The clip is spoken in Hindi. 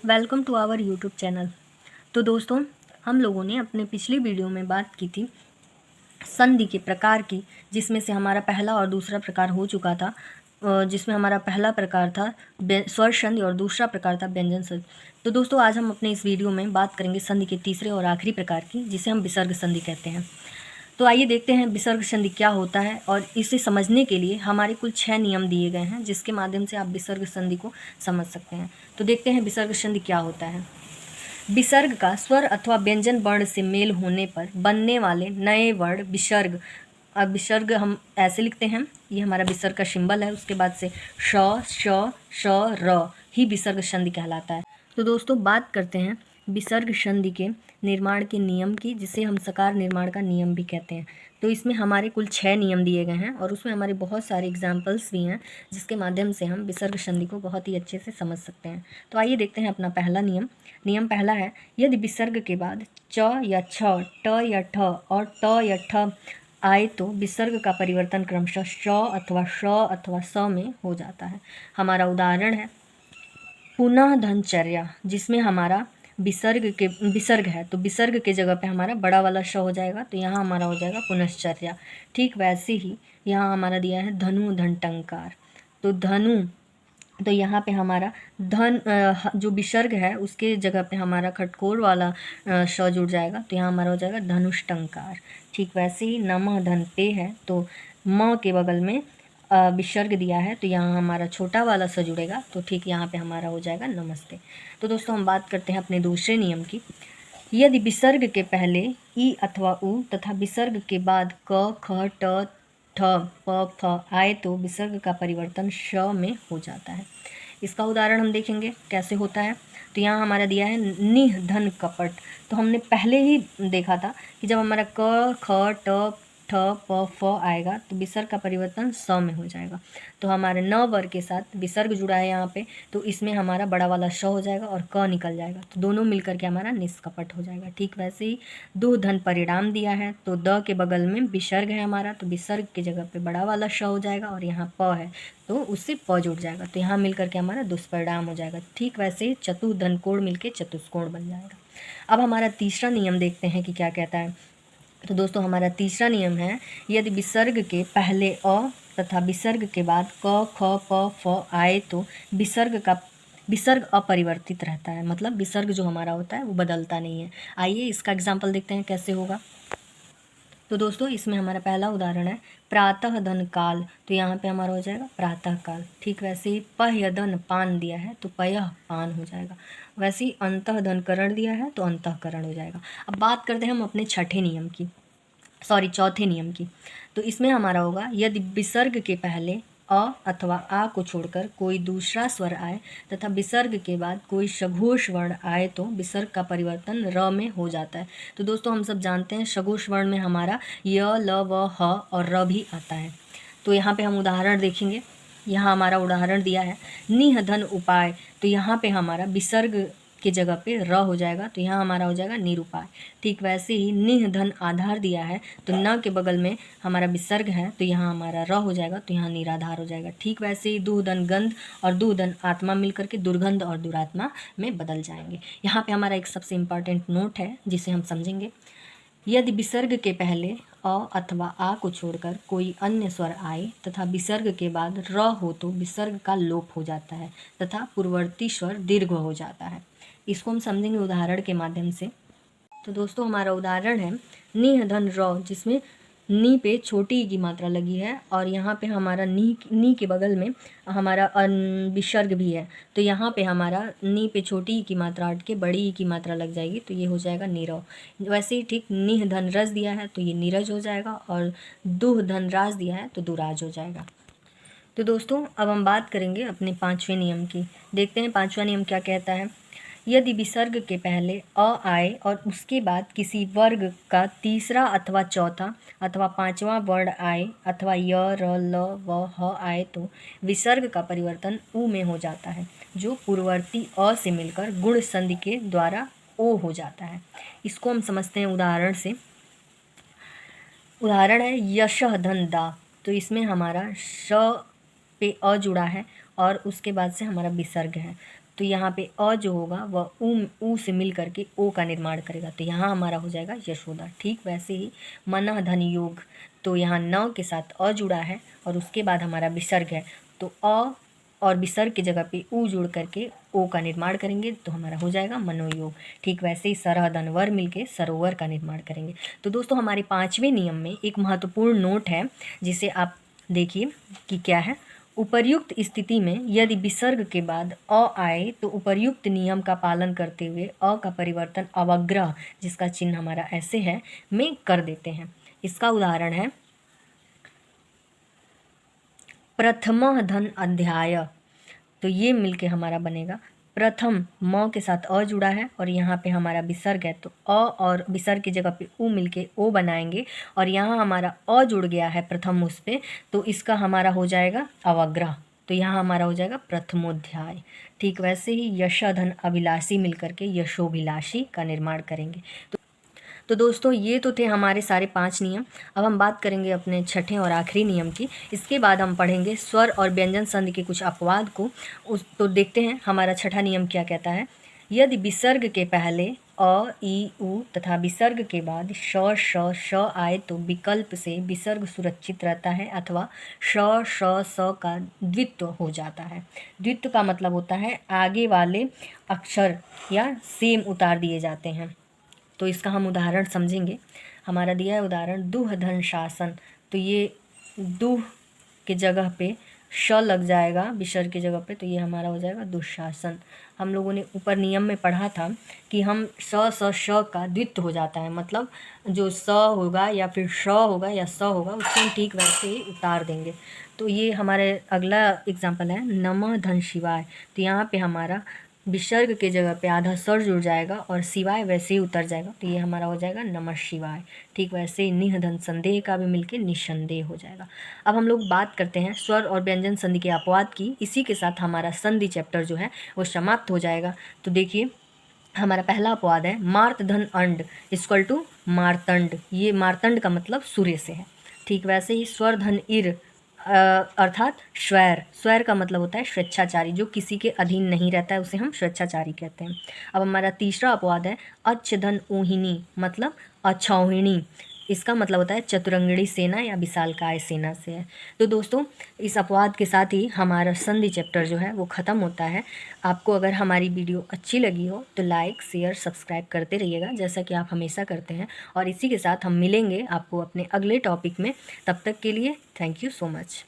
Welcome to our YouTube channel. तो दोस्तों, हम लोगों ने अपने पिछली वीडियो में बात की थी संधि के प्रकार की, जिसमें से हमारा पहला और दूसरा प्रकार हो चुका था। जिसमें हमारा पहला प्रकार था स्वर संधि और दूसरा प्रकार था व्यंजन संधि। तो दोस्तों, आज हम अपने इस वीडियो में बात करेंगे संधि के तीसरे और आखिरी प्रकार की, जिसे हम विसर्ग संधि कहते हैं। तो आइए देखते हैं विसर्ग संधि क्या होता है, और इसे समझने के लिए हमारे कुल 6 नियम दिए गए हैं, जिसके माध्यम से आप विसर्ग संधि को समझ सकते हैं। तो देखते हैं विसर्ग संधि क्या होता है। विसर्ग का स्वर अथवा व्यंजन वर्ण से मेल होने पर बनने वाले नए वर्ण विसर्ग। अब विसर्ग हम ऐसे लिखते हैं, ये हमारा विसर्ग का सिंबल है, उसके बाद से श श श र ही विसर्ग संधि कहलाता है। तो दोस्तों, बात करते हैं विसर्ग संधि के निर्माण के नियम की, जिसे हम सकार निर्माण का नियम भी कहते हैं। तो इसमें हमारे कुल 6 नियम दिए गए हैं, और उसमें हमारे बहुत सारे एग्जाम्पल्स भी हैं, जिसके माध्यम से हम विसर्ग संधि को बहुत ही अच्छे से समझ सकते हैं। तो आइए देखते हैं अपना पहला नियम। नियम पहला है, यदि विसर्ग के बाद च या छ, ट या ठ और त या ठ आए तो विसर्ग का परिवर्तन क्रमशः श अथवा श अथवा स में हो जाता है। हमारा उदाहरण है पुनः धनचर्या, जिसमें हमारा विसर्ग है, तो विसर्ग के जगह पे हमारा बड़ा वाला श हो जाएगा, तो यहाँ हमारा हो जाएगा पुनश्चर्या। ठीक वैसे ही यहाँ हमारा दिया है धनु धनटंकार, तो धनु, तो यहाँ पे हमारा धन जो विसर्ग है उसके जगह पे हमारा खटकोर वाला श जुड़ जाएगा, तो यहाँ हमारा हो जाएगा धनुष्टंकार। ठीक वैसे ही नमः धन पे है, तो म के बगल में विसर्ग दिया है, तो यहाँ हमारा छोटा वाला स जुड़ेगा, तो ठीक यहाँ पे हमारा हो जाएगा नमस्ते। तो दोस्तों, हम बात करते हैं अपने दूसरे नियम की। यदि विसर्ग के पहले ई अथवा उ तथा विसर्ग के बाद क ख ट ठ प फ आए तो विसर्ग का परिवर्तन श में हो जाता है। इसका उदाहरण हम देखेंगे कैसे होता है। तो यहाँ हमारा दिया है निह धन कपट। तो हमने पहले ही देखा था कि जब हमारा क ख ट ठ प फ आएगा तो विसर्ग का परिवर्तन स में हो जाएगा। तो हमारे न वर्ग के साथ विसर्ग जुड़ा है यहाँ पे, तो इसमें हमारा बड़ा वाला श हो जाएगा और क निकल जाएगा, तो दोनों मिलकर के हमारा निष्कपट हो जाएगा। ठीक वैसे ही दो धन परिणाम दिया है, तो द के बगल में विसर्ग है हमारा, तो विसर्ग की जगह पे बड़ा वाला श हो जाएगा, और यहाँ प है तो उससे प जुड़ जाएगा, तो यहाँ मिलकर के हमारा दुष्परिणाम हो जाएगा। ठीक वैसे ही चतुर्धन कोण मिलके चतुष्कोण बन जाएगा। अब हमारा तीसरा नियम देखते हैं कि क्या कहता है। तो दोस्तों, हमारा तीसरा नियम है, यदि विसर्ग के पहले अ तथा विसर्ग के बाद क ख प फ आए तो विसर्ग अपरिवर्तित रहता है, मतलब विसर्ग जो हमारा होता है वो बदलता नहीं है। आइए इसका एग्जाम्पल देखते हैं कैसे होगा। तो दोस्तों, इसमें हमारा पहला उदाहरण है प्रातः धन काल, तो यहाँ पे हमारा हो जाएगा प्रातः काल। ठीक वैसे ही पह्य धन पान दिया है, तो पयः पान हो जाएगा। वैसे ही अंतः धन करण दिया है, तो अंतःकरण हो जाएगा। अब बात करते हैं हम अपने चौथे नियम की। तो इसमें हमारा होगा, यदि विसर्ग के पहले अ अथवा आ को छोड़कर कोई दूसरा स्वर आए तथा विसर्ग के बाद कोई सघोष वर्ण आए तो विसर्ग का परिवर्तन र में हो जाता है। तो दोस्तों, हम सब जानते हैं सघोष वर्ण में हमारा य ल व ह और र भी आता है। तो यहाँ पे हम उदाहरण देखेंगे। यहाँ हमारा उदाहरण दिया है निह धन उपाय, तो यहाँ पे हमारा विसर्ग के जगह पे र हो जाएगा, तो यहाँ हमारा हो जाएगा निरुपाय। ठीक वैसे ही निह धन आधार दिया है, तो न के बगल में हमारा विसर्ग है, तो यहाँ हमारा र हो जाएगा, तो यहाँ निराधार हो जाएगा। ठीक वैसे ही दुधन गंध और दुधन आत्मा मिलकर के दुर्गंध और दुरात्मा में बदल जाएंगे। यहाँ पे हमारा एक सबसे इम्पॉर्टेंट नोट है, जिसे हम समझेंगे। यदि विसर्ग के पहले अ अथवा आ को छोड़कर कोई अन्य स्वर आए तथा विसर्ग के बाद र हो तो विसर्ग का लोप हो जाता है तथा पूर्ववर्ती स्वर दीर्घ हो जाता है। इसको हम समझेंगे उदाहरण के माध्यम से। तो दोस्तों, हमारा उदाहरण है निह धन र, जिसमें नी पे छोटी ई की मात्रा लगी है, और यहाँ पे हमारा नी के बगल में हमारा विसर्ग भी है, तो यहाँ पे हमारा नी पे छोटी ई की मात्रा हट के बड़ी ई की मात्रा लग जाएगी, तो ये हो जाएगा नीरव। वैसे ही ठीक निह धन रस दिया है, तो ये नीरज हो जाएगा, और दुह धन राज दिया है, तो दुराज हो जाएगा। तो दोस्तों, अब हम बात करेंगे अपने 5वें नियम की। देखते हैं 5वां नियम क्या कहता है। यदि विसर्ग के पहले अ आए और उसके बाद किसी वर्ग का तीसरा अथवा चौथा अथवा पांचवा वर्ण आए अथवा य र ल व ह आए तो विसर्ग का परिवर्तन उ में हो जाता है, जो पूर्ववर्ती अ से मिलकर गुण संधि के द्वारा ओ हो जाता है। इसको हम समझते हैं उदाहरण से। उदाहरण है यशः धन दा, तो इसमें हमारा श पे अ जुड़ा है और उसके बाद से हमारा विसर्ग है, तो यहाँ पे अ जो होगा वह ऊ से मिल करके ओ का निर्माण करेगा, तो यहाँ हमारा हो जाएगा यशोदा। ठीक वैसे ही मन धन योग, तो यहाँ न के साथ अ जुड़ा है और उसके बाद हमारा विसर्ग है, तो अ और विसर्ग की जगह पे ऊ जुड़ करके ओ का निर्माण करेंगे, तो हमारा हो जाएगा मनोयोग। ठीक वैसे ही सरह धन वर मिलके सरोवर का निर्माण करेंगे। तो दोस्तों हमारे 5वें नियम में एक महत्वपूर्ण नोट है, जिसे आप देखिए कि क्या है। उपर्युक्त स्थिति में यदि विसर्ग के बाद अ आए तो उपर्युक्त नियम का पालन करते हुए अ का परिवर्तन अवग्रह, जिसका चिन्ह हमारा ऐसे है, में कर देते हैं। इसका उदाहरण है प्रथम धन अध्याय, तो ये मिलके हमारा बनेगा प्रथम, म के साथ अ जुड़ा है और यहाँ पे हमारा विसर्ग है, तो अ और विसर्ग की जगह पे उ मिलके ओ बनाएंगे और यहाँ हमारा अ जुड़ गया है प्रथम उस पे, तो इसका हमारा हो जाएगा अवग्रह, तो यहाँ हमारा हो जाएगा प्रथमोध्याय। ठीक वैसे ही यशधन अभिलाषी मिलकर के यशोभिलाषी का निर्माण करेंगे। तो दोस्तों ये तो थे हमारे सारे 5 नियम। अब हम बात करेंगे अपने छठे और आखिरी नियम की। इसके बाद हम पढ़ेंगे स्वर और व्यंजन संधि के कुछ अपवाद को। तो देखते हैं हमारा छठा नियम क्या कहता है। यदि विसर्ग के पहले अ, ई, उ तथा विसर्ग के बाद श, श, श आए तो विकल्प से विसर्ग सुरक्षित रहता है अथवा श, श, स का द्वित्व हो जाता है। द्वित्व का मतलब होता है आगे वाले अक्षर या सेम उतार दिए जाते हैं। तो इसका हम उदाहरण समझेंगे। हमारा दिया है उदाहरण दुह धन शासन, तो ये दुह के जगह पे श लग जाएगा विसर्ग की जगह पे, तो ये हमारा हो जाएगा दुशासन। हम लोगों ने ऊपर नियम में पढ़ा था कि हम स श का द्वित्व हो जाता है, मतलब जो स होगा या फिर श होगा या स होगा उसको हम ठीक वैसे ही उतार देंगे। तो ये हमारे अगला एग्जाम्पल है नमः धन शिवाय, तो यहाँ पे हमारा विसर्ग के जगह पे आधा स्वर जुड़ जाएगा और शिवाय वैसे ही उतर जाएगा, तो ये हमारा हो जाएगा नमः शिवाय। ठीक वैसे ही निह धन संदेह का भी मिलके निसंदेह हो जाएगा। अब हम लोग बात करते हैं स्वर और व्यंजन संधि के अपवाद की। इसी के साथ हमारा संधि चैप्टर जो है वो समाप्त हो जाएगा। तो देखिए हमारा पहला अपवाद है मार्त धन अंड इक्वल टू मार्तंड। ये मार्तंड का मतलब सूर्य से है। ठीक वैसे ही स्वर धन इर अर्थात स्वैर, स्वैर का मतलब होता है स्वेच्छाचारी, जो किसी के अधीन नहीं रहता है उसे हम स्वेच्छाचारी कहते हैं। अब हमारा तीसरा अपवाद है अच्छ धन ऊहिनी, मतलब अक्षौहिणी। इसका मतलब होता है चतुरंगड़ी सेना या विशालकाय सेना से है। तो दोस्तों इस अपवाद के साथ ही हमारा संधि चैप्टर जो है वो ख़त्म होता है। आपको अगर हमारी वीडियो अच्छी लगी हो तो लाइक शेयर सब्सक्राइब करते रहिएगा, जैसा कि आप हमेशा करते हैं। और इसी के साथ हम मिलेंगे आपको अपने अगले टॉपिक में। तब तक के लिए थैंक यू सो मच।